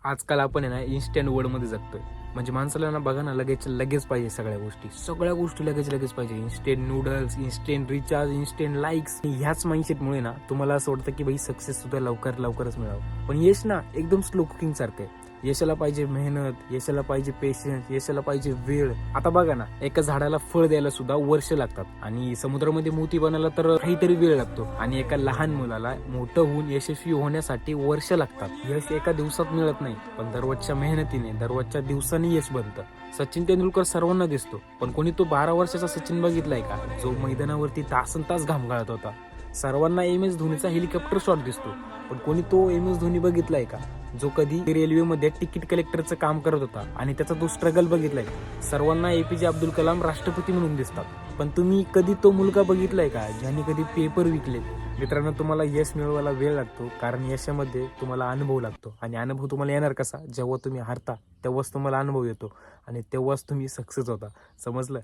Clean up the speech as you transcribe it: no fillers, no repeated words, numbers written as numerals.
आजकाल आपण आहे ना इन्स्टंट वर्ल्डमध्ये जगतोय. म्हणजे माणसाला ना बघा ना लगेच पाहिजे सगळ्या गोष्टी लगेच पाहिजे. Instant noodles, instant recharge, instant likes. ह्याच माइंडसेटमुळे ना तुम्हाला असं वाटतं की भाई सक्सेस सुद्धा लवकरच मिळावं. पण यश ना एकदम स्लो कुकिंग सारखं आहे. यशाला पाहिजे मेहनत, यशाला पाहिजे पेशन्स, यशाला पाहिजे वेळ. आता बघा ना एका झाडाला फळ द्यायला सुद्धा वर्ष लागतात आणि समुद्रामध्ये मोती बनायला तर काहीतरी वेळ लागतो आणि एका लहान मुलाला मोठं होऊन यशस्वी होण्यासाठी वर्ष लागतात. यश एका दिवसात मिळत नाही, पण दररोजच्या मेहनतीने, दररोजच्या दिवसांनी यश बनतं. सचिन तेंडुलकर सर्वांना दिसतो, पण कोणी तो 12 वर्षाचा सचिन बघितलाय का, जो मैदानावरती तासनतास घाम गाळत होता? सर्वांना MS धोनीचा हेलिकॉप्टर शॉट दिसतो, पण कोणी तो MS धोनी बघितलाय का, जो कधी रेल्वेमध्ये तिकीट कलेक्टरचं काम करत होता आणि त्याचा तो स्ट्रगल बघितलाय? सर्वांना APJ अब्दुल कलाम राष्ट्रपती म्हणून दिसतात, पण तुम्ही कधी तो मुलगा बघितलाय का ज्याने कधी पेपर विकले? मित्रांनो, तुम्हाला यश मिळवायला वेळ लागतो, कारण यशामध्ये तुम्हाला अनुभव लागतो आणि अनुभव तुम्हाला येणार कसा? जेव्हा तुम्ही हारता तेव्हाच तुम्हाला अनुभव येतो आणि तेव्हाच तुम्ही सक्सेस होता. समजलं?